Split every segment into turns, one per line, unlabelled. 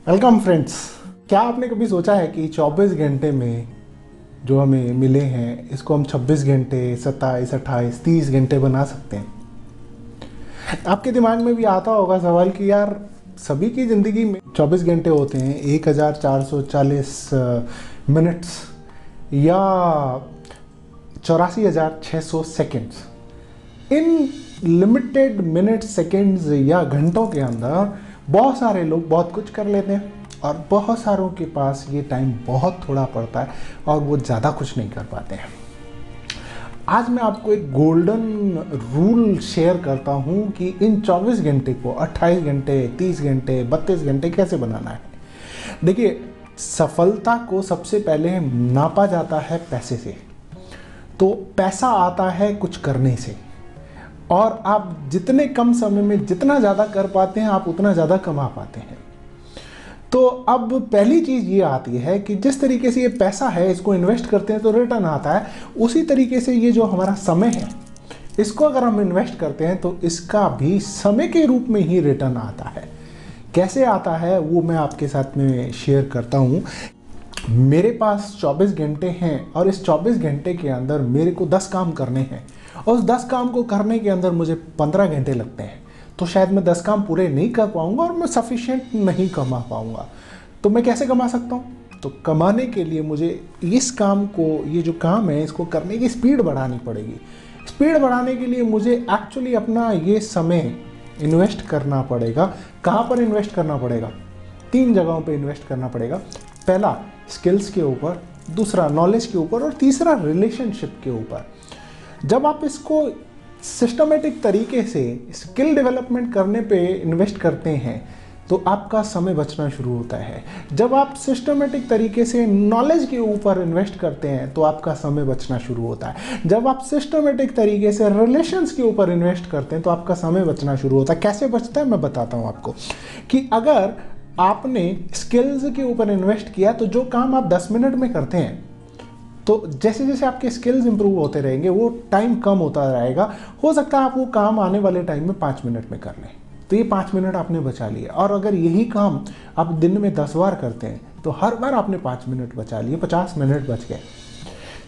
Welcome friends. क्या आपने कभी सोचा है कि 24 घंटे में जो हमें मिले हैं इसको हम 26 घंटे, 27, 28, 30 घंटे बना सकते हैं? आपके दिमाग में भी आता होगा सवाल कि यार सभी की ज़िंदगी में 24 घंटे होते हैं, 1440 मिनट्स या 84,600 seconds. In limited minute, seconds या घंटों के अंदर बहुत सारे लोग बहुत कुछ कर लेते हैं और बहुत सारों के पास ये टाइम बहुत थोड़ा पड़ता है और वो ज़्यादा कुछ नहीं कर पाते हैं। आज मैं आपको एक गोल्डन रूल शेयर करता हूँ कि इन 24 घंटे को 28 घंटे, 30 घंटे, 32 घंटे कैसे बनाना है। देखिए, सफलता को सबसे पहले नापा जाता है पैसे से। तो पैसा आता है कुछ करने से, और आप जितने कम समय में जितना ज़्यादा कर पाते हैं आप उतना ज़्यादा कमा पाते हैं। तो अब पहली चीज़ ये आती है कि जिस तरीके से ये पैसा है इसको इन्वेस्ट करते हैं तो रिटर्न आता है, उसी तरीके से ये जो हमारा समय है इसको अगर हम इन्वेस्ट करते हैं तो इसका भी समय के रूप में ही रिटर्न आता है। कैसे आता है वो मैं आपके साथ में शेयर करता हूँ। मेरे पास 24 घंटे हैं और इस 24 घंटे के अंदर मेरे को 10 काम करने हैं और उस 10 काम को करने के अंदर मुझे 15 घंटे लगते हैं। तो शायद मैं 10 काम पूरे नहीं कर पाऊंगा और मैं सफिशिएंट नहीं कमा पाऊंगा। तो मैं कैसे कमा सकता हूँ? तो कमाने के लिए मुझे इस काम को, ये जो काम है इसको करने की स्पीड बढ़ानी पड़ेगी। स्पीड बढ़ाने के लिए मुझे एक्चुअली अपना ये समय इन्वेस्ट करना पड़ेगा। कहाँ पर इन्वेस्ट करना पड़ेगा? 3 जगहों पर इन्वेस्ट करना पड़ेगा। पहला स्किल्स के ऊपर, दूसरा नॉलेज के ऊपर और तीसरा रिलेशनशिप के ऊपर। जब आप इसको सिस्टमेटिक तरीके से स्किल डेवलपमेंट करने पे इन्वेस्ट करते हैं तो आपका समय बचना शुरू होता है। जब आप सिस्टमेटिक तरीके से नॉलेज के ऊपर इन्वेस्ट करते हैं तो आपका समय बचना शुरू होता है। जब आप सिस्टमेटिक तरीके से रिलेशंस के ऊपर इन्वेस्ट करते हैं तो आपका समय बचना शुरू होता है। कैसे बचता है मैं बताता हूँ आपको कि अगर आपने स्किल्स के ऊपर इन्वेस्ट किया तो जो काम आप 10 मिनट में करते हैं, तो जैसे जैसे आपके स्किल्स इंप्रूव होते रहेंगे वो टाइम कम होता रहेगा। हो सकता है आप वो काम आने वाले टाइम में 5 मिनट में कर लें, तो ये 5 मिनट आपने बचा लिए। और अगर यही काम आप दिन में 10 बार करते हैं तो हर बार आपने 5 मिनट बचा लिए, 50 मिनट बच गए।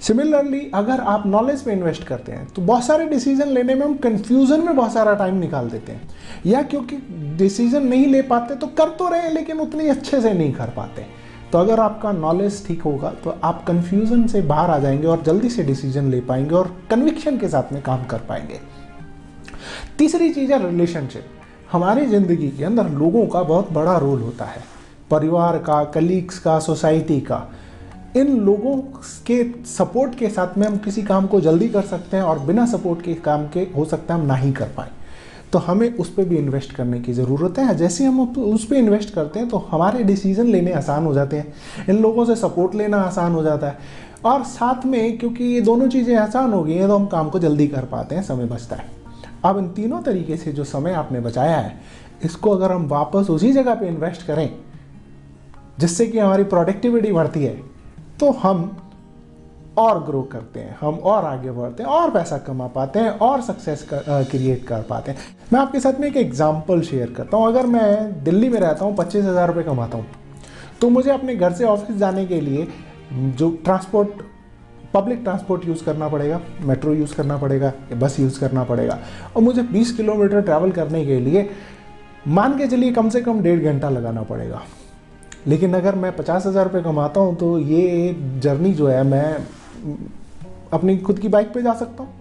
सिमिलरली अगर आप नॉलेज पे इन्वेस्ट करते हैं तो बहुत सारे डिसीजन लेने में हम कंफ्यूजन में बहुत सारा टाइम निकाल देते हैं, या क्योंकि डिसीजन नहीं ले पाते तो कर तो रहे हैं लेकिन उतनी अच्छे से नहीं कर पाते। तो अगर आपका नॉलेज ठीक होगा तो आप कंफ्यूजन से बाहर आ जाएंगे और जल्दी से डिसीजन ले पाएंगे और कन्विक्शन के साथ में काम कर पाएंगे। तीसरी चीज़ है रिलेशनशिप। हमारी ज़िंदगी के अंदर लोगों का बहुत बड़ा रोल होता है, परिवार का, कलीग्स का, सोसाइटी का। इन लोगों के सपोर्ट के साथ में हम किसी काम को जल्दी कर सकते हैं और बिना सपोर्ट के काम के हो सकता है हम ना ही कर पाएँ। तो हमें उस पर भी इन्वेस्ट करने की ज़रूरत है। जैसे हम उस पर इन्वेस्ट करते हैं तो हमारे डिसीजन लेने आसान हो जाते हैं, इन लोगों से सपोर्ट लेना आसान हो जाता है, और साथ में क्योंकि ये दोनों चीज़ें आसान हो गई हैं तो हम काम को जल्दी कर पाते हैं, समय बचता है। अब इन तीनों तरीके से जो समय आपने बचाया है इसको अगर हम वापस उसी जगह पर इन्वेस्ट करें जिससे कि हमारी प्रोडक्टिविटी बढ़ती है तो हम और ग्रो करते हैं, हम और आगे बढ़ते हैं और पैसा कमा पाते हैं और सक्सेस क्रिएट कर पाते हैं। मैं आपके साथ में एक एग्जांपल शेयर करता हूँ। अगर मैं दिल्ली में रहता हूँ, 25,000 रुपये कमाता हूँ, तो मुझे अपने घर से ऑफिस जाने के लिए जो पब्लिक ट्रांसपोर्ट यूज़ करना पड़ेगा, मेट्रो यूज़ करना पड़ेगा या बस यूज़ करना पड़ेगा, और मुझे 20 किलोमीटर ट्रैवल करने के लिए मान के चलिए कम से कम 1.5 घंटा लगाना पड़ेगा। लेकिन अगर मैं 50,000 रुपये कमाता हूँ तो ये जर्नी जो है मैं अपनी खुद की बाइक पे जा सकता हूँ,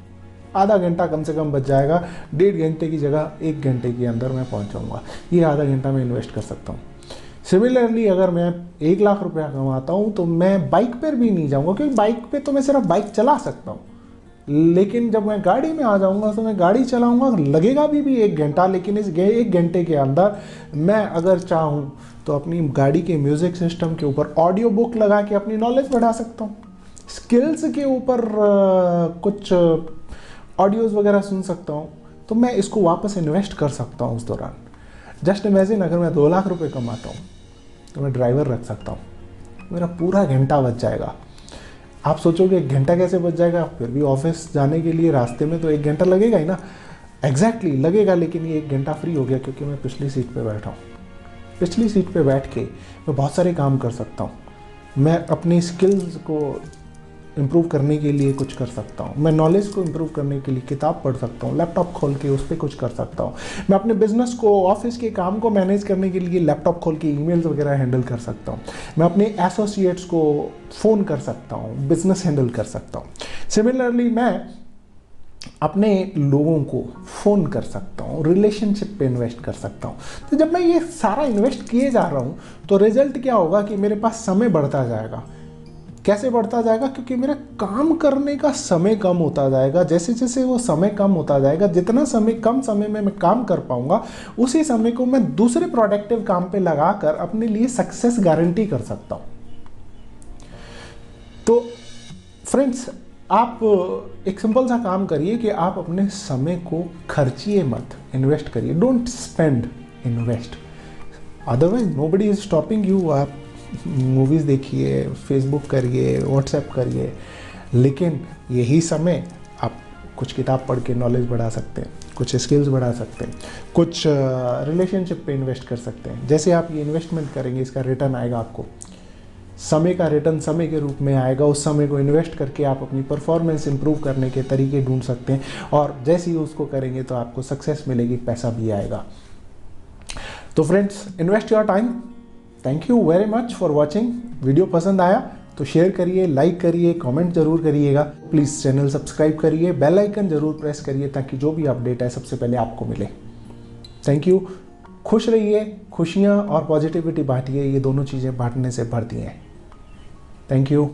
आधा घंटा कम से कम बच जाएगा। 1.5 घंटे की जगह 1 घंटे के अंदर मैं पहुँच जाऊँगा। ये आधा घंटा मैं इन्वेस्ट कर सकता हूँ। सिमिलरली अगर मैं 1 लाख रुपया कमाता हूँ तो मैं बाइक पर भी नहीं जाऊँगा, क्योंकि बाइक पे तो मैं सिर्फ बाइक चला सकता हूँ, लेकिन जब मैं गाड़ी में आ जाऊँगा तो मैं गाड़ी चलाऊँगा, लगेगा भी 1 घंटा, लेकिन इस 1 घंटे के अंदर मैं अगर चाहूँ तो अपनी गाड़ी के म्यूज़िक सिस्टम के ऊपर ऑडियो बुक लगा के अपनी नॉलेज बढ़ा सकता हूँ। स्किल्स के ऊपर कुछ ऑडियोज़ वगैरह सुन सकता हूँ, तो मैं इसको वापस इन्वेस्ट कर सकता हूँ उस दौरान। जस्ट इमेजिन अगर मैं 2 लाख रुपए कमाता हूँ तो मैं ड्राइवर रख सकता हूँ, मेरा पूरा घंटा बच जाएगा। आप सोचोगे 1 घंटा कैसे बच जाएगा? फिर भी ऑफिस जाने के लिए रास्ते में तो 1 घंटा लगेगा ही ना। एग्जैक्टली लगेगा, लेकिन ये 1 घंटा फ्री हो गया क्योंकि मैं पिछली सीट पे बैठा हूँ। पिछली सीट पे बैठ के मैं बहुत सारे काम कर सकता हूँ। मैं अपनी स्किल्स को इम्प्रूव करने के लिए कुछ कर सकता हूँ, मैं नॉलेज को इम्प्रूव करने के लिए किताब पढ़ सकता हूँ, लैपटॉप खोल के उस पर कुछ कर सकता हूँ। मैं अपने बिजनेस को, ऑफिस के काम को मैनेज करने के लिए लैपटॉप खोल के ईमेल्स वगैरह हैंडल कर सकता हूँ। मैं अपने एसोसिएट्स को फ़ोन कर सकता हूँ, बिजनेस हैंडल कर सकता हूँ। सिमिलरली मैं अपने लोगों को फ़ोन कर सकता हूँ, रिलेशनशिप पे इन्वेस्ट कर सकता हूँ। तो जब मैं ये सारा इन्वेस्ट किए जा रहा हूँ तो रिजल्ट क्या होगा कि मेरे पास समय बढ़ता जाएगा। कैसे बढ़ता जाएगा? क्योंकि मेरा काम करने का समय कम होता जाएगा। जैसे जैसे वो समय कम होता जाएगा, जितना समय कम समय में मैं काम कर पाऊंगा, उसी समय को मैं दूसरे प्रोडक्टिव काम पे लगाकर अपने लिए सक्सेस गारंटी कर सकता हूँ। तो फ्रेंड्स, आप एक सिंपल सा काम करिए कि आप अपने समय को खर्चिए मत, इन्वेस्ट करिए। Don't spend, invest. Otherwise nobody is stopping you. आप मूवीज़ देखिए, फेसबुक करिए, व्हाट्सएप करिए, लेकिन यही समय आप कुछ किताब पढ़ के नॉलेज बढ़ा सकते हैं, कुछ स्किल्स बढ़ा सकते हैं, कुछ रिलेशनशिप पे इन्वेस्ट कर सकते हैं। जैसे आप ये इन्वेस्टमेंट करेंगे, इसका रिटर्न आएगा आपको। समय का रिटर्न समय के रूप में आएगा। उस समय को इन्वेस्ट करके आप अपनी परफॉर्मेंस इंप्रूव करने के तरीके ढूंढ सकते हैं, और जैसे ही उसको करेंगे तो आपको सक्सेस मिलेगी, पैसा भी आएगा। तो friends, invest your time. Thank you very much for watching. Video पसंद आया तो शेयर करिए, लाइक करिए, कमेंट जरूर करिएगा। प्लीज़ चैनल सब्सक्राइब करिए, बेल आइकन जरूर प्रेस करिए ताकि जो भी अपडेट है सबसे पहले आपको मिले। Thank you. खुश रहिए। खुशियाँ और पॉजिटिविटी बांटिए, ये दोनों चीज़ें बांटने से बढ़ती हैं। Thank you.